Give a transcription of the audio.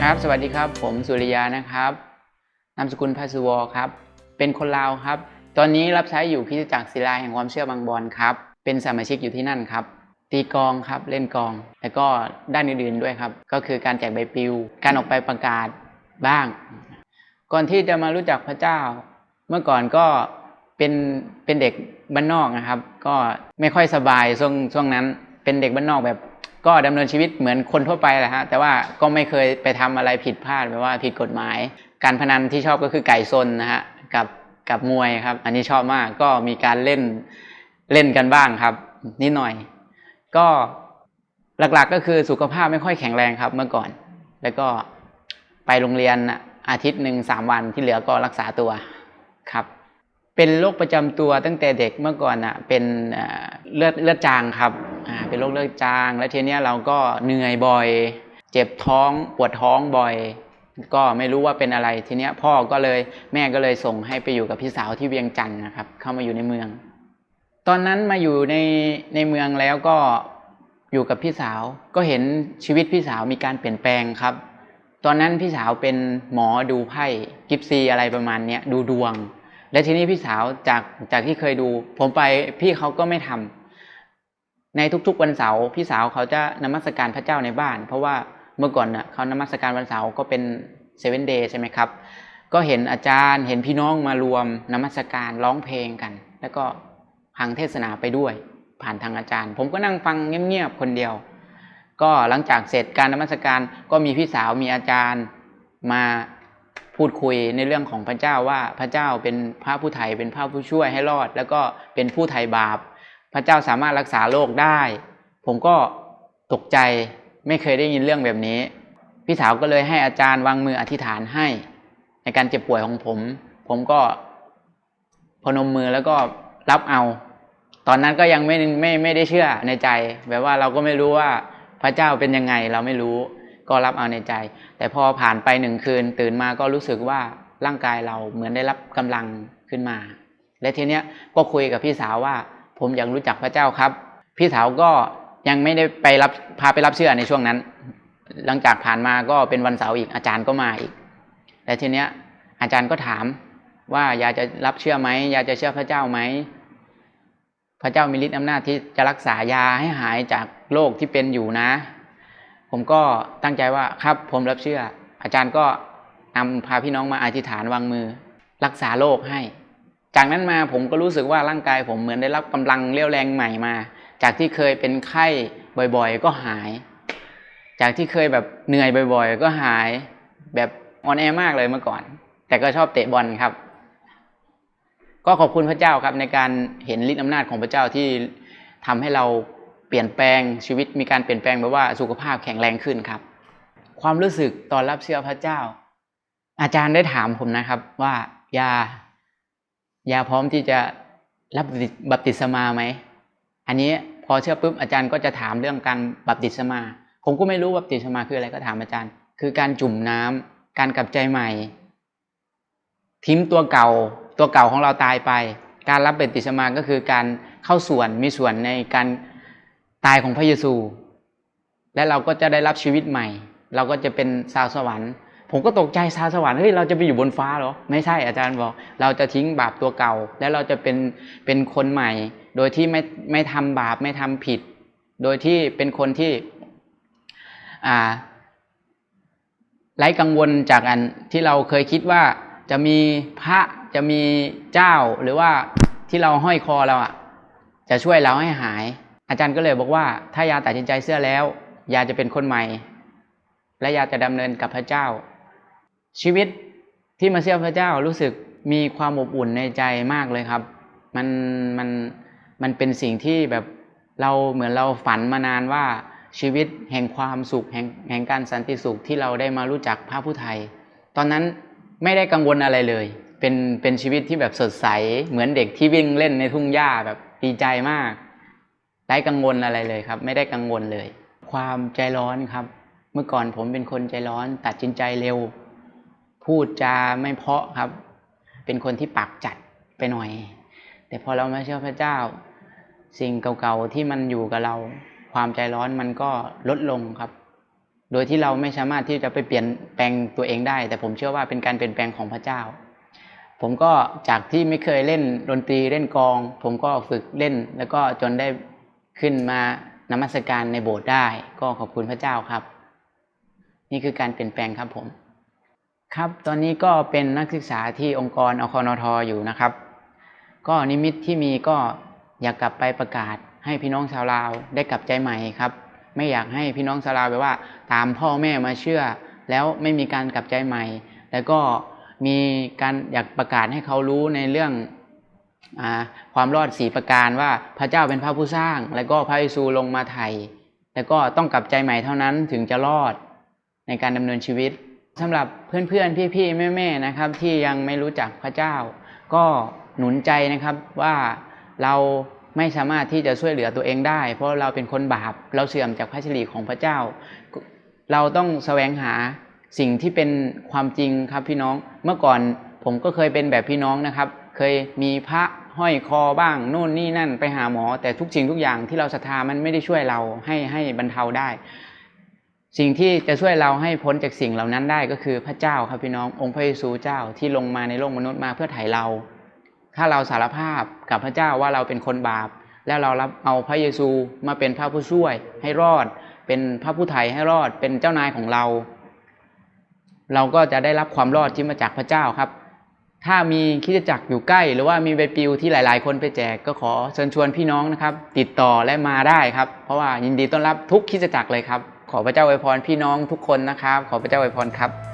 ครับสวัสดีครับผมสุริยานะครับนามสกุลภาสุวรครับเป็นคนลาวครับตอนนี้รับใช้อยู่คริสตจักรศิลาแห่งความเชื่อบางบอนครับเป็นสมาชิกอยู่ที่นั่นครับตีกลองครับเล่นกลองแล้วก็ด้านอื่นๆด้วยครับก็คือการแจกใบปลิวการออกไปประกาศบ้างก่อนที่จะมารู้จักพระเจ้าเมื่อก่อนก็เป็นเด็กบ้านนอกนะครับก็ไม่ค่อยสบายช่วงนั้นเป็นเด็กบ้านนอกแบบก็ดำเนินชีวิตเหมือนคนทั่วไปแหละฮะแต่ว่าก็ไม่เคยไปทำอะไรผิดพลาดแบบว่าผิดกฎหมายการพนันที่ชอบก็คือไก่ชนนะฮะกับมวยครับอันนี้ชอบมากก็มีการเล่นกันบ้างครับนิดหน่อยก็หลักๆก็คือสุขภาพไม่ค่อยแข็งแรงครับเมื่อก่อนแล้วก็ไปโรงเรียนอาทิตย์หนึ่ง3 วันที่เหลือก็รักษาตัวครับเป็นโรคประจำตัวตั้งแต่เด็กเมื่อก่อนเป็นเลือดจางครับเป็นโรคเลือดจางแล้วทีนี้เราก็เหนื่อยบ่อยเจ็บท้องปวดท้องบ่อยก็ไม่รู้ว่าเป็นอะไรทีนี้แม่ก็เลยส่งให้ไปอยู่กับพี่สาวที่เวียงจันทร์นะครับเข้ามาอยู่ในเมืองตอนนั้นมาอยู่ในเมืองแล้วก็อยู่กับพี่สาวก็เห็นชีวิตพี่สาวมีการเปลี่ยนแปลงครับตอนนั้นพี่สาวเป็นหมอดูไพ่กิฟซีอะไรประมาณนี้ดูดวงและทีนี้พี่สาวจากที่เคยดูผมไปพี่เขาก็ไม่ทำในทุกๆวันเสาร์พี่สาวเขาจะนมัสการพระเจ้าในบ้านเพราะว่าเมื่อก่อนเขานมัสการวันเสาร์ก็เป็น7 day ใช่ไหมครับก็เห็นอาจารย์เห็นพี่น้องมารวมนมัสการร้องเพลงกันแล้วก็ฟังเทศนาไปด้วยผ่านทางอาจารย์ผมก็นั่งฟังเงียบๆคนเดียวก็หลังจากเสร็จการนมัสการก็มีพี่สาวมีอาจารย์มาพูดคุยในเรื่องของพระเจ้าว่าพระเจ้าเป็นพระผู้ไถ่เป็นพระผู้ช่วยให้รอดแล้วก็เป็นผู้ไถ่บาปพระเจ้าสามารถรักษาโรคได้ผมก็ตกใจไม่เคยได้ยินเรื่องแบบนี้พี่สาวก็เลยให้อาจารย์วางมืออธิษฐานให้ในการเจ็บป่วยของผมก็พนมมือแล้วก็รับเอาตอนนั้นก็ยังไม่ได้เชื่อในใจแบบว่าเราก็ไม่รู้ว่าพระเจ้าเป็นยังไงเราไม่รู้ก็รับเอาในใจแต่พอผ่านไป1 คืนตื่นมาก็รู้สึกว่าร่างกายเราเหมือนได้รับกำลังขึ้นมาและทีเนี้ยก็คุยกับพี่สาวว่าผมอยากรู้จักพระเจ้าครับพี่สาวก็ยังไม่ได้พาไปรับเชื่อในช่วงนั้นหลังจากผ่านมาก็เป็นวันเสาร์อีกอาจารย์ก็มาอีกและทีเนี้ยอาจารย์ก็ถามว่าอยากจะรับเชื่อไหมอยากจะเชื่อพระเจ้าไหมพระเจ้ามีฤทธิ์อำนาจที่จะรักษายาให้หายจากโรคที่เป็นอยู่นะผมก็ตั้งใจว่าครับผมรับเชื่ออาจารย์ก็พาพี่น้องมาอธิษฐานวางมือรักษาโรคให้จากนั้นมาผมก็รู้สึกว่าร่างกายผมเหมือนได้รับกำลังเรี่ยวแรงใหม่มาจากที่เคยเป็นไข้บ่อยๆก็หายจากที่เคยแบบเหนื่อยบ่อยๆก็หายแบบอ่อนแอมากเลยเมื่อก่อนแต่ก็ชอบเตะบอลครับก็ขอบคุณพระเจ้าครับในการเห็นฤทธิ์อำนาจของพระเจ้าที่ทำให้เราเปลี่ยนแปลงชีวิตมีการเปลี่ยนแปลงแบบว่าสุขภาพแข็งแรงขึ้นครับความรู้สึกตอนรับเชื่อพระเจ้าอาจารย์ได้ถามผมนะครับว่ายาพร้อมที่จะรับบัพติศมาไหมอันนี้พอเชื่อปุ๊บอาจารย์ก็จะถามเรื่องการบัพติศมาผมก็ไม่รู้บัพติศมาคืออะไรก็ถามอาจารย์คือการจุ่มน้ำการกลับใจใหม่ทิ้งตัวเก่าของเราตายไปการรับบัพติศมาก็คือการเข้ามีส่วนในการตายของพระเยซูและเราก็จะได้รับชีวิตใหม่เราก็จะเป็นชาวสวรรค์ผมก็ตกใจชาวสวรรค์เฮ้ยเราจะไปอยู่บนฟ้าเหรอไม่ใช่อาจารย์บอกเราจะทิ้งบาปตัวเก่าแล้วเราจะเป็นคนใหม่โดยที่ไม่ทำบาปไม่ทำผิดโดยที่เป็นคนที่ไร้กังวลจากอันที่เราเคยคิดว่าจะมีพระจะมีเจ้าหรือว่าที่เราห้อยคอเราจะช่วยเราให้หายอาจารย์ก็เลยบอกว่าถ้ายาตัดสินใจเชื่อแล้วยาจะเป็นคนใหม่และยาจะดำเนินกับพระเจ้าชีวิตที่มาเชื่อพระเจ้ารู้สึกมีความอบอุ่นในใจมากเลยครับมันเป็นสิ่งที่แบบเหมือนเราฝันมานานว่าชีวิตแห่งความสุขแห่งการสันติสุขที่เราได้มารู้จักพระผู้ไถ่ตอนนั้นไม่ได้กังวลอะไรเลยเป็นชีวิตที่แบบสดใสเหมือนเด็กที่วิ่งเล่นในทุ่งหญ้าแบบดีใจมากไร้กังวลอะไรเลยครับไม่ได้กังวลเลยความใจร้อนครับเมื่อก่อนผมเป็นคนใจร้อนตัดสินใจเร็วพูดจาไม่เพราะครับเป็นคนที่ปากจัดไปหน่อยแต่พอเรามาเชื่อพระเจ้าสิ่งเก่าๆที่มันอยู่กับเราความใจร้อนมันก็ลดลงครับ โดยที่เราไม่สามารถที่จะไปเปลี่ยนแปลงตัวเองได้แต่ผมเชื่อว่าเป็นการเปลี่ยนแปลงของพระเจ้าผมก็จากที่ไม่เคยเล่นดนตรีเล่นกลองผมก็ฝึกเล่นแล้วก็จนได้ขึ้นมานมัสการในโบสถ์ได้ก็ขอบคุณพระเจ้าครับนี่คือการเปลี่ยนแปลงครับผมครับตอนนี้ก็เป็นนักศึกษาที่องค์กรอคนท.อยู่นะครับก็นิมิตที่มีก็อยากกลับไปประกาศให้พี่น้องชาวลาวได้กลับใจใหม่ครับไม่อยากให้พี่น้องชาวลาวแบบว่าตามพ่อแม่มาเชื่อแล้วไม่มีการกลับใจใหม่แล้วก็มีการอยากประกาศให้เขารู้ในเรื่องความรอด4ประการว่าพระเจ้าเป็นพระผู้สร้างแล้วก็พระเยซูลงมาไถ่แล้วก็ต้องกลับใจใหม่เท่านั้นถึงจะรอดในการดำเนินชีวิตสำหรับเพื่อนๆพี่ๆแม่ๆนะครับที่ยังไม่รู้จักพระเจ้าก็หนุนใจนะครับว่าเราไม่สามารถที่จะช่วยเหลือตัวเองได้เพราะเราเป็นคนบาปเราเสื่อมจากพระสิริของพระเจ้าเราต้องแสวงหาสิ่งที่เป็นความจริงครับพี่น้องเมื่อก่อนผมก็เคยเป็นแบบพี่น้องนะครับเคยมีพระห้อยคอบ้างโน่นนี่นั่นไปหาหมอแต่ทุกสิ่งทุกอย่างที่เราศรัทธามันไม่ได้ช่วยเราให้บรรเทาได้สิ่งที่จะช่วยเราให้พ้นจากสิ่งเหล่านั้นได้ก็คือพระเจ้าครับพี่น้ององค์พระเยซูเจ้าที่ลงมาในโลกมนุษย์มาเพื่อไถ่เราถ้าเราสารภาพกับพระเจ้าว่าเราเป็นคนบาปแล้วเรารับเอาพระเยซูมาเป็นพระผู้ช่วยให้รอดเป็นพระผู้ไถ่ให้รอดเป็นเจ้านายของเราก็จะได้รับความรอดที่มาจากพระเจ้าครับถ้ามีคริสตจักรอยู่ใกล้หรือว่ามีใบปลิวที่หลายๆคนไปแจกก็ขอเชิญชวนพี่น้องนะครับติดต่อและมาได้ครับเพราะว่ายินดีต้อนรับทุกคริสตจักรเลยครับขอพระเจ้าอวยพรพี่น้องทุกคนนะครับขอพระเจ้าอวยพรครับ